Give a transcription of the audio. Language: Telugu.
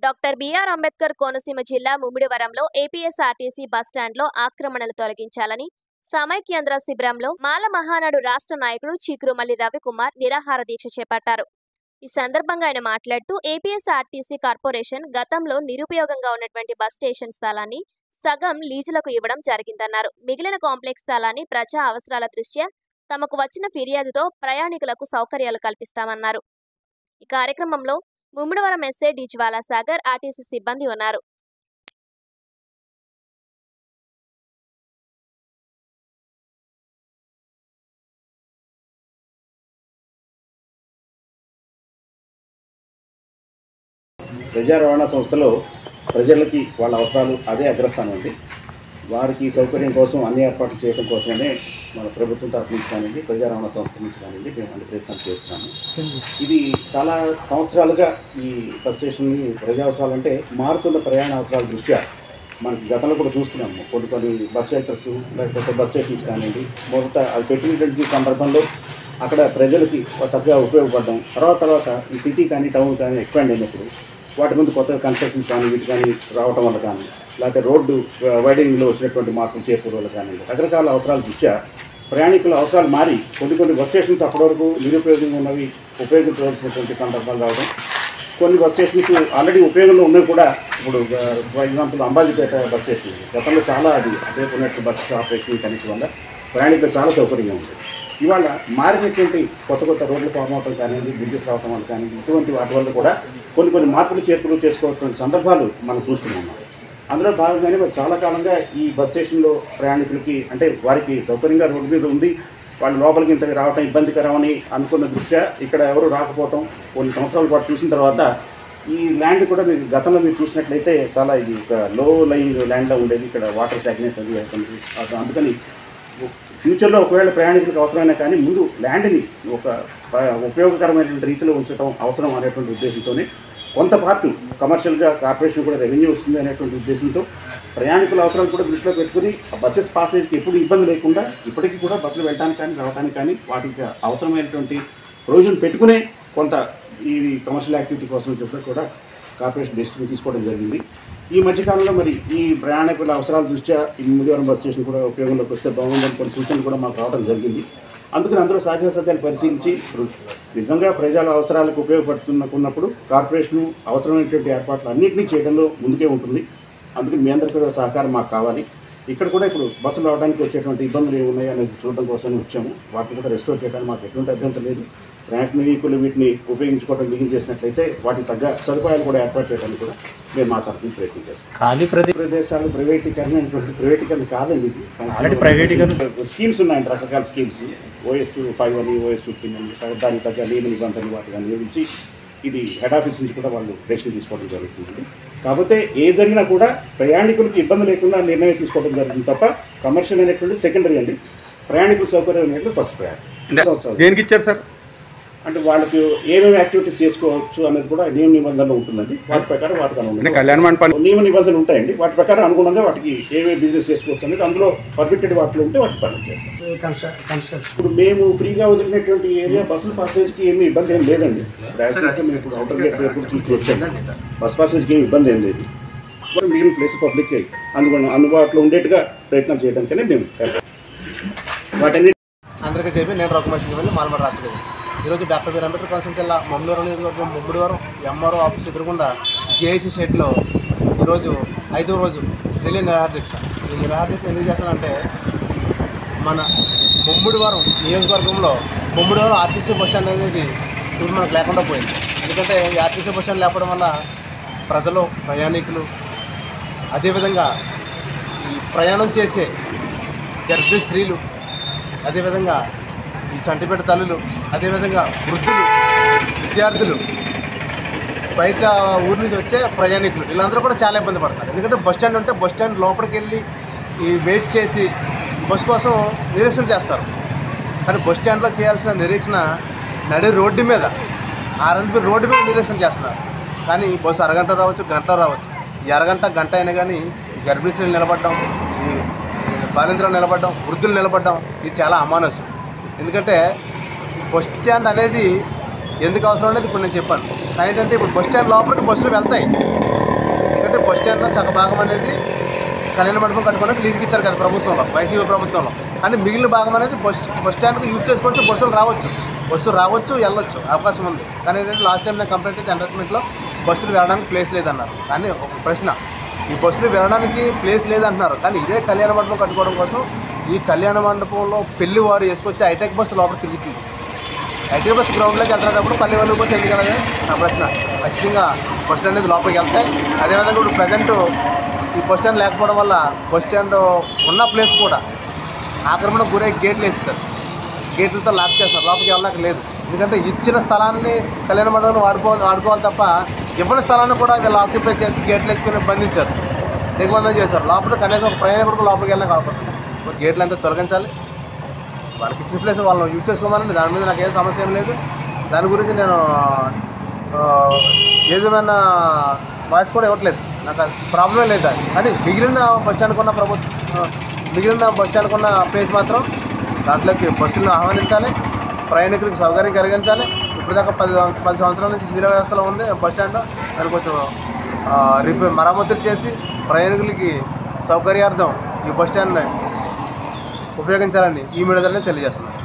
డాక్టర్ బిఆర్ అంబేద్కర్ కోనసీమ జిల్లా ముమ్మిడివరంలో ఏపీఎస్ఆర్టీసీ బస్టాండ్లో ఆక్రమణలు తొలగించాలని సమైక్యాంధ్ర శిబిరంలో మాల మహానాడు రాష్ట్ర నాయకుడు చీకురుమల్లి రవికుమార్ నిరాహార దీక్ష చేపట్టారు. ఈ సందర్భంగా ఆయన మాట్లాడుతూ ఏపీఎస్ఆర్టీసీ కార్పొరేషన్ గతంలో నిరుపయోగంగా ఉన్నటువంటి బస్ స్టేషన్ స్థలాన్ని సగం లీజులకు ఇవ్వడం జరిగిందన్నారు. మిగిలిన కాంప్లెక్స్ స్థలాన్ని ప్రజా అవసరాల దృష్ట్యా తమకు వచ్చిన ఫిర్యాదుతో ప్రయాణికులకు సౌకర్యాలు కల్పిస్తామన్నారు. ఈ కార్యక్రమంలో ముమ్మిడివరం ఎస్ఐ డి జ్వాలాసాగర్, ఆర్టీసీ సిబ్బంది ఉన్నారు. ప్రజా రవాణా సంస్థలో ప్రజలకి వాళ్ళ అవసరాలు అదే అగ్రస్థానం ఉంది. వారికి సౌకర్యం కోసం అన్ని ఏర్పాట్లు చేయడం కోసమే మన ప్రభుత్వం తరఫు నుంచి కానివ్వండి, ప్రజా రవాణా సంస్థ నుంచి కానివ్వండి మేము అన్ని ప్రయత్నాలు చేస్తున్నాము. ఇది చాలా సంవత్సరాలుగా ఈ బస్ స్టేషన్ని ప్రజా అవసరాలు అంటే మారుతున్న ప్రయాణ అవసరాల దృష్ట్యా మనకి గతంలో కూడా చూస్తున్నాము. కొన్ని బస్ షెల్టర్స్ లేకపోతే బస్ స్టేషన్స్ కానివ్వండి, మొదట అది పెట్టినటువంటి సందర్భంలో అక్కడ ప్రజలకి తగ్గగా ఉపయోగపడడం, తర్వాత ఈ సిటీ కానీ టౌన్ కానీ ఎక్స్పాండ్ అయినప్పుడు వాటి ముందు కొత్తగా కన్స్ట్రక్షన్స్ కానీ వీటి కానీ రావటం వల్ల కానీ, లేకపోతే రోడ్డు వైడింగ్లో వచ్చినటువంటి మార్పులు చేపూరు వల్ల కానీ రకరకాల అవసరాల దృష్ట్యా ప్రయాణికుల అవసరాలు మారి కొన్ని బస్ స్టేషన్స్ అప్పటి వరకు నిరుపయోగంగా ఉన్నవి ఉపయోగించవలసినటువంటి సందర్భాలు రావడం, కొన్ని బస్ స్టేషన్స్ ఆల్రెడీ ఉపయోగంలో ఉన్నవి కూడా ఇప్పుడు for example Ambajipeta bus station గతంలో చాలా అది అదే ఉన్నట్టు బస్ ఆపరేషన్ కనెక్షన్ వల్ల ప్రయాణికులు చాలా సౌకర్యంగా ఉంది. ఇవాళ మారినటువంటి కొత్త రోడ్లు ఫామ్ అవటం కానివ్వండి, బ్రిడ్జెస్ రావటం వల్ల కానీ ఇటువంటి వాటి వల్ల కూడా కొన్ని మార్పులు చేర్పులు చేసుకోవాల్సిన సందర్భాలు మనం చూస్తున్నాం. అందులో భాగంగానే మరి చాలా కాలంగా ఈ బస్ స్టేషన్లో ప్రయాణికులకి అంటే వారికి సౌకర్యంగా రోడ్డు మీద ఉంది, వాళ్ళు లోపలికి ఇంతగా రావటం ఇబ్బందికరమని అనుకున్న దృష్ట్యా ఇక్కడ ఎవరు రాకపోవటం కొన్ని సంవత్సరాల పాటు చూసిన తర్వాత ఈ ల్యాండ్ కూడా మీరు గతంలో మీరు చూసినట్లయితే చాలా ఇది ఒక లో లైన్ ల్యాండ్లో ఉండేది. ఇక్కడ వాటర్ స్టాగ్నేట్ అది అందుకని ఫ్యూచర్లో ఒకవేళ ప్రయాణికులకు అవసరమైనా కానీ ముందు ల్యాండ్ని ఒక ఉపయోగకరమైనటువంటి రీతిలో ఉంచడం అవసరం అనేటువంటి ఉద్దేశంతోనే కొంత పార్ట్ కమర్షియల్గా కార్పొరేషన్ కూడా రెవెన్యూ వస్తుంది అనేటువంటి ఉద్దేశంతో ప్రయాణికుల అవసరాలు కూడా దృష్టిలో పెట్టుకుని బస్సెస్ పాసేజ్కి ఎప్పుడు ఇబ్బంది లేకుండా ఇప్పటికీ కూడా బస్సులు వెళ్ళడానికి కానీ రావడానికి కానీ వాటికి అవసరమైనటువంటి ప్రొవిజన్ పెట్టుకునే కొంత ఈ కమర్షియల్ యాక్టివిటీ కోసం చెప్పి కూడా కార్పొరేషన్ డెసిషన్ తీసుకోవడం జరిగింది. ఈ మధ్యకాలంలో మరి ఈ ప్రయాణికుల అవసరాల దృష్ట్యా ఈ ముమ్మిడివరం బస్ స్టేషన్ కూడా ఉపయోగంలోకి వస్తే బాగుందని కొన్ని సూచనలు కూడా మాకు రావడం జరిగింది. అందుకని అందరూ సాధ్యాసాధ్యాలు పరిశీలించి నిజంగా ప్రజల అవసరాలకు ఉపయోగపడుతున్నప్పుడు కార్పొరేషను అవసరమైనటువంటి ఏర్పాట్లు అన్నింటినీ చేయడంలో ముందుకే ఉంటుంది. అందుకని మీ అందరికీ కూడా సహకారం మాకు కావాలి. ఇక్కడ కూడా ఇప్పుడు బస్సులు రావడానికి వచ్చేటువంటి ఇబ్బందులు ఏమున్నాయి అనేది చూడడం కోసం వచ్చాము. వాటిని కూడా రెస్టోర్ చేయడానికి మాకు ఎటువంటి అభ్యంతరం లేదు. ప్రయాణికులు వీటిని ఉపయోగించుకోవడం బిగిన్ చేసినట్లయితే వాటికి తగ్గ సదుపాయాలు కూడా ఏర్పాటు చేయడానికి కూడా మేము మా తరఫున ప్రయత్నం చేస్తాం. ఖాళీ ప్రదేశాలు ప్రైవేటీకరణ కాదండి, ఇది ప్రైవేటీకరణ స్కీమ్స్ ఉన్నాయండి, రకరకాల స్కీమ్స్ OS 5 అని OS 15 అని దానికి తగ్గ నియమ నిబంధనలు వాటిని నియమించి ఇది హెడ్ ఆఫీస్ నుంచి కూడా వాళ్ళు డెసిషన్ తీసుకోవడం జరుగుతుంది. కాకపోతే ఏ జరిగినా కూడా ప్రయాణికులకు ఇబ్బంది లేకుండా నిర్ణయం తీసుకోవడం జరుగుతుంది తప్ప కమర్షియల్ అనేటువంటి సెకండరీ అండి. ప్రయాణికుల సౌకర్యం అనేటువంటి ఫస్ట్ ప్రయారిటీ. దేనికి ఇచ్చారు సార్? అంటే వాళ్ళకి ఏమేమి యాక్టివిటీస్ చేసుకోవచ్చు అనేది కూడా నియమ నిబంధనలు ఉంటుందండి. వాటి ప్రకారం వాటికి అనుగుణంగా కళ్యాణ మండపం నియమ నిబంధనలు ఉంటాయండి. వాటి ప్రకారం అనుగుణంగా వాటికి ఏమేమి బిజినెస్ చేసుకోవచ్చు అనేది అందులో పర్మిటెడ్ వాటిలో ఉంటే వాటికి పర్మిట్ చేస్తాం. ఇప్పుడు మేము ఫ్రీగా వదిలినటువంటి ఏరియా బస్సుల పాసేజ్కి ఏమీ ఇబ్బంది ఏం లేదండి. మేము ఇప్పుడు అవుటర్ గేట్ ఎప్పుడు చూసి వచ్చాము, బస్ పాసేజ్కి ఏమి ఇబ్బంది ఏం లేదు. మిగిలిన ప్లేస్ పబ్లిక్ అందుబాటులో ఉండేట్టుగా ప్రయత్నం చేయడానికనే మేము వాటన్ని అందరికీ చెప్పి నేను రఘుమర్శికి వెళ్ళి మాల్మడ రాష్ట్ర. ఈరోజు డాక్టర్ బిఆర్ అంబేద్కర్ కోనసీమ జిల్లా ముమ్మిడివరం నియోజకవర్గం ముమ్మిడివరం MRO ఆఫీస్ ఎదురుగుండా JIC షెడ్లో ఈరోజు 5వ రోజు రిలే నిరాహార దీక్ష. ఈ నిరాహార దీక్ష ఎందుకు చేస్తానంటే మన ముమ్మిడివరం నియోజకవర్గంలో ముమ్మిడివరం RTC బస్టాండ్ అనేది ఇప్పుడు మనకు లేకుండా పోయింది. ఎందుకంటే ఈ RTC బస్టాండ్ లేకపోవడం వల్ల ప్రజలు ప్రయాణికులు అదేవిధంగా ఈ ప్రయాణం చేసే గర్భిణీ స్త్రీలు, అదేవిధంగా ఈ చంటిపేట తల్లులు, అదేవిధంగా వృద్ధులు, విద్యార్థులు, బయట ఊరి నుంచి వచ్చే ప్రయాణికులు వీళ్ళందరూ కూడా చాలా ఇబ్బంది పడతారు. ఎందుకంటే బస్ స్టాండ్ ఉంటే బస్ స్టాండ్ లోపలికి వెళ్ళి ఈ వెయిట్ చేసి బస్ కోసం నిరీక్షణ చేస్తారు. కానీ బస్ స్టాండ్లో చేయాల్సిన నిరీక్షణ నడి రోడ్డు మీద రోడ్డు మీద నిరీక్షణ చేస్తున్నారు. కానీ బస్సు అరగంట రావచ్చు, గంట రావచ్చు. ఈ గంట అయినా కానీ గర్భిణీ స్త్రీలు నిలబడడం, ఈ బాలింతలు నిలబడడం, వృద్ధులు నిలబడడం ఇది చాలా అమానుషం. ఎందుకంటే బస్ స్టాండ్ అనేది ఎందుకు అవసరం అనేది ఇప్పుడు నేను చెప్పాను. కానీ ఏంటంటే ఇప్పుడు బస్ స్టాండ్ లోపలికి బస్సులు వెళ్తాయి. ఎందుకంటే బస్ స్టాండ్లో సగ భాగం అనేది కళ్యాణ మండపం కట్టుకోవడానికి లీజుకి ఇచ్చారు కదా ప్రభుత్వంలో, వైసీపీ ప్రభుత్వంలో. కానీ మిగిలిన భాగం అనేది బస్ స్టాండ్కి యూజ్ చేసుకోవచ్చు, బస్సులు రావచ్చు వెళ్ళొచ్చు అవకాశం ఉంది. కానీ ఏంటంటే లాస్ట్ టైం నేను కంప్లైంట్ అయితే అడ్వర్టైజ్మెంట్లో బస్సులు వెళ్ళడానికి ప్లేస్ లేదన్నారు. కానీ ఒక ప్రశ్న, ఈ బస్సులు వెళ్ళడానికి ప్లేస్ లేదంటున్నారు, కానీ ఇదే కళ్యాణ మండపం కట్టుకోవడం కోసం ఈ కళ్యాణ మండపంలో పెళ్లి వారు వేసుకొచ్చి హైటెక్ బస్సు లోపల తిరుగుతుంది. హైటెక్ బస్సు గ్రౌండ్లోకి వెళ్తున్నప్పుడు పల్లె వాళ్ళు బస్సు ఎందుకు వెళ్ళదు నా ప్రశ్న. ఖచ్చితంగా బస్సులు అనేది లోపలికి వెళ్తాయి. అదేవిధంగా ఇప్పుడు ప్రజెంట్ ఈ బస్ స్టాండ్ లేకపోవడం వల్ల బస్ స్టాండ్ ఉన్న ప్లేస్ కూడా ఆక్రమణకు గురై గేట్లు వేస్తారు, గేట్లతో లాక్ చేస్తారు, లోపలికి వెళ్ళడానికి లేదు. ఎందుకంటే ఇచ్చిన స్థలాన్ని కళ్యాణ మండపంలో వాడుకోవాలి తప్ప ఇవ్వని స్థలాన్ని కూడా వీళ్ళు ఆక్యుపై చేసి గేట్లు వేసుకుని బంధించారు, దిగ్బంధం చేశారు. లోపల కనీసం ఒక ప్రయాణికుడు లోపలికి వెళ్ళడానికి అవకాశం. గేట్లు అంతా తొలగించాలి, వాళ్ళకి ఇచ్చిన ప్లేస్ వాళ్ళని యూజ్ చేసుకోమని, దాని మీద నాకు ఏం సమస్య ఏం లేదు. దాని గురించి నేను ఏదేమైనా వాయిస్ కూడా ఇవ్వట్లేదు, నాకు ప్రాబ్లమే లేదు. కానీ మిగిలిన బస్ స్టాండ్కి ఉన్న ప్లేస్ మాత్రం దాంట్లోకి బస్సులను ఆహ్వానించాలి, ప్రయాణికులకు సౌకర్యం కలిగించాలి. ఇప్పటిదాకా 10 సంవత్సరాల నుంచి శిథిల వ్యవస్థలో ఉంది బస్ స్టాండ్. దాన్ని కొంచెం మరమ్మతులు చేసి ప్రయాణికులకి సౌకర్యార్థం ఈ బస్ స్టాండ్ని ఉపయోగించాలని ఈ మీడియా ద్వారా తెలియజేస్తున్నాను.